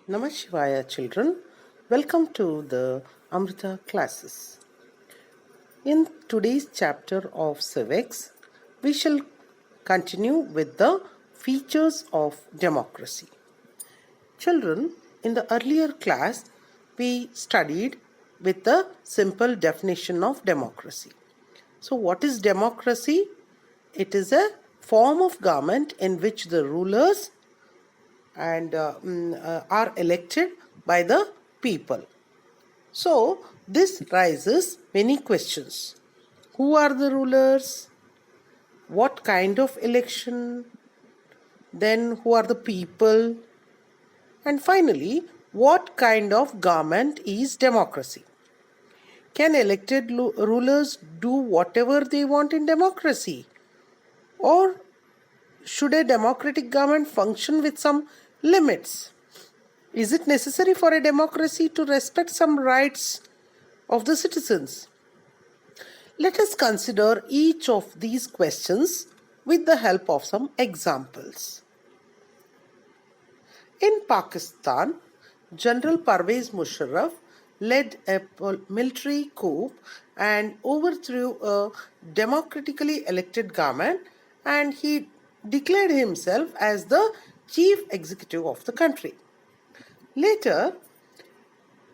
Namah Shivaya children, welcome to the Amrita classes. In today's chapter of civics, we shall continue with the features of democracy. Children, in the earlier class, we studied with the simple definition of democracy. So what is democracy? It is a form of government in which the rulers are elected by the people. So this raises many questions. Who are the rulers? What kind of election? Then who are the people? And finally, what kind of government is democracy? Can elected rulers do whatever they want in democracy? Or should a democratic government function with some limits? Is it necessary for a democracy to respect some rights of the citizens? Let us consider each of these questions with the help of some examples. In Pakistan, General Parvez Musharraf led a military coup and overthrew a democratically elected government, and he declared himself as the chief executive of the country. Later,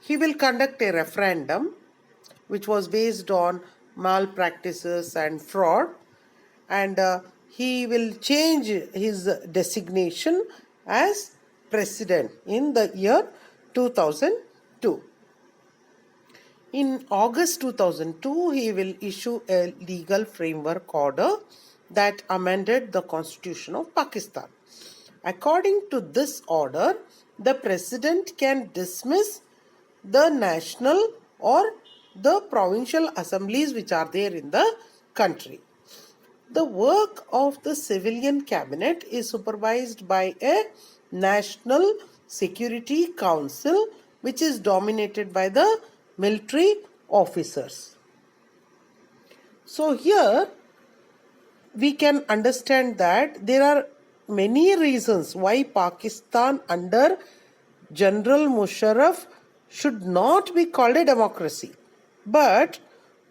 he will conduct a referendum which was based on malpractices and fraud, and he will change his designation as president in the year 2002. In August 2002, he will issue a legal framework order that amended the Constitution of Pakistan. According to this order, the president can dismiss the national or the provincial assemblies which are there in the country. The work of the civilian cabinet is supervised by a National Security Council which is dominated by the military officers. So here we can understand that there are many reasons why Pakistan under General Musharraf should not be called a democracy. But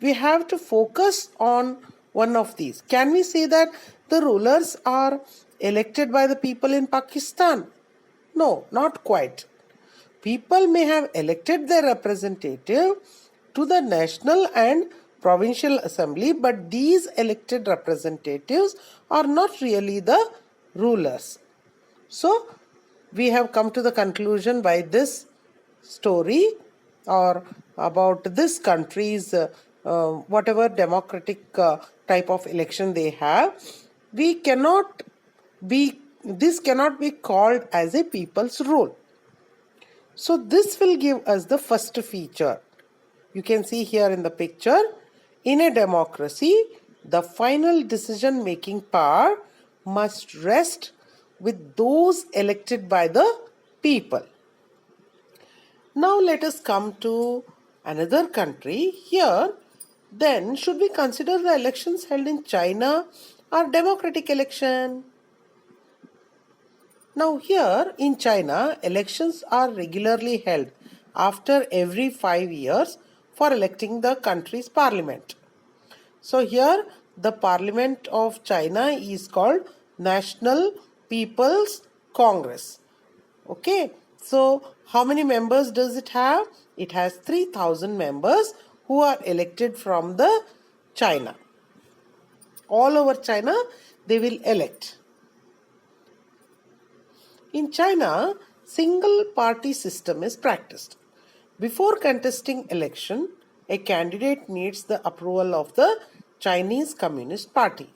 we have to focus on one of these. Can we say that the rulers are elected by the people in Pakistan? No, not quite. People may have elected their representative to the national and provincial assembly, but these elected representatives are not really the rulers. So, we have come to the conclusion by this story or about this country's whatever democratic type of election they have. This cannot be called as a people's rule. So this will give us the first feature. You can see here in the picture, in a democracy, the final decision making power must rest with those elected by the people. Now let us come to another country. Here, then, should we consider the elections held in China or democratic election? Now here in China, elections are regularly held after every 5 years for electing the country's parliament. So here the parliament of China is called National People's Congress. Okay, so how many members does it have? It has 3,000 members who are elected from the China. All over China, they will elect. In China, single party system is practiced. Before contesting election, a candidate needs the approval of the Chinese Communist Party.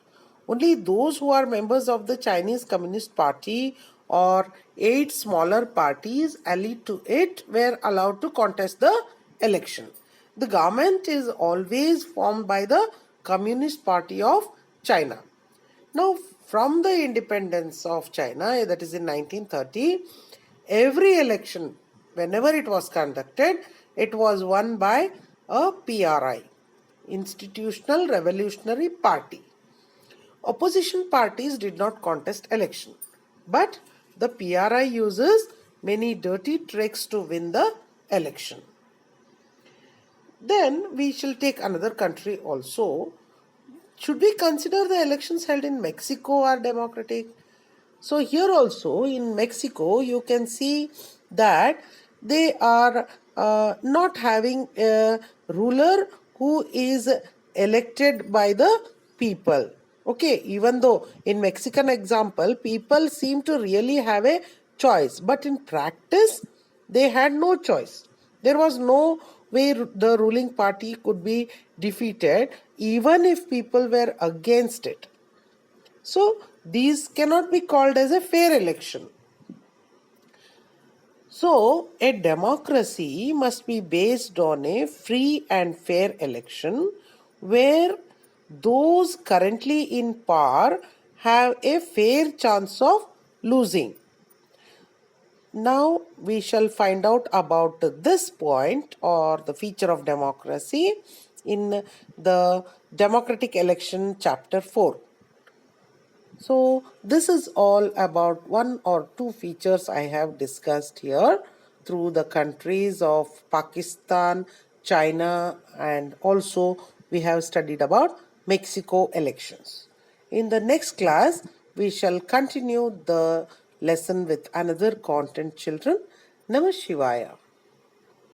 Only those who are members of the Chinese Communist Party or 8 smaller parties allied to it were allowed to contest the election. The government is always formed by the Communist Party of China. Now, from the independence of China, that is in 1930, every election, whenever it was conducted, it was won by a PRI, Institutional Revolutionary Party. Opposition parties did not contest election, but the PRI uses many dirty tricks to win the election. Then we shall take another country also. Should we consider the elections held in Mexico are democratic? So here also in Mexico, you can see that they are not having a ruler who is elected by the people. Okay, even though in Mexican example, people seem to really have a choice, but in practice, they had no choice. There was no way the ruling party could be defeated, even if people were against it. So these cannot be called as a fair election. So a democracy must be based on a free and fair election where those currently in power have a fair chance of losing. Now we shall find out about this point or the feature of democracy in the democratic election chapter 4. So this is all about one or two features I have discussed here through the countries of Pakistan, China, and also we have studied about Mexico elections. In the next class, we shall continue the lesson with another content, children. Namah Shivaya.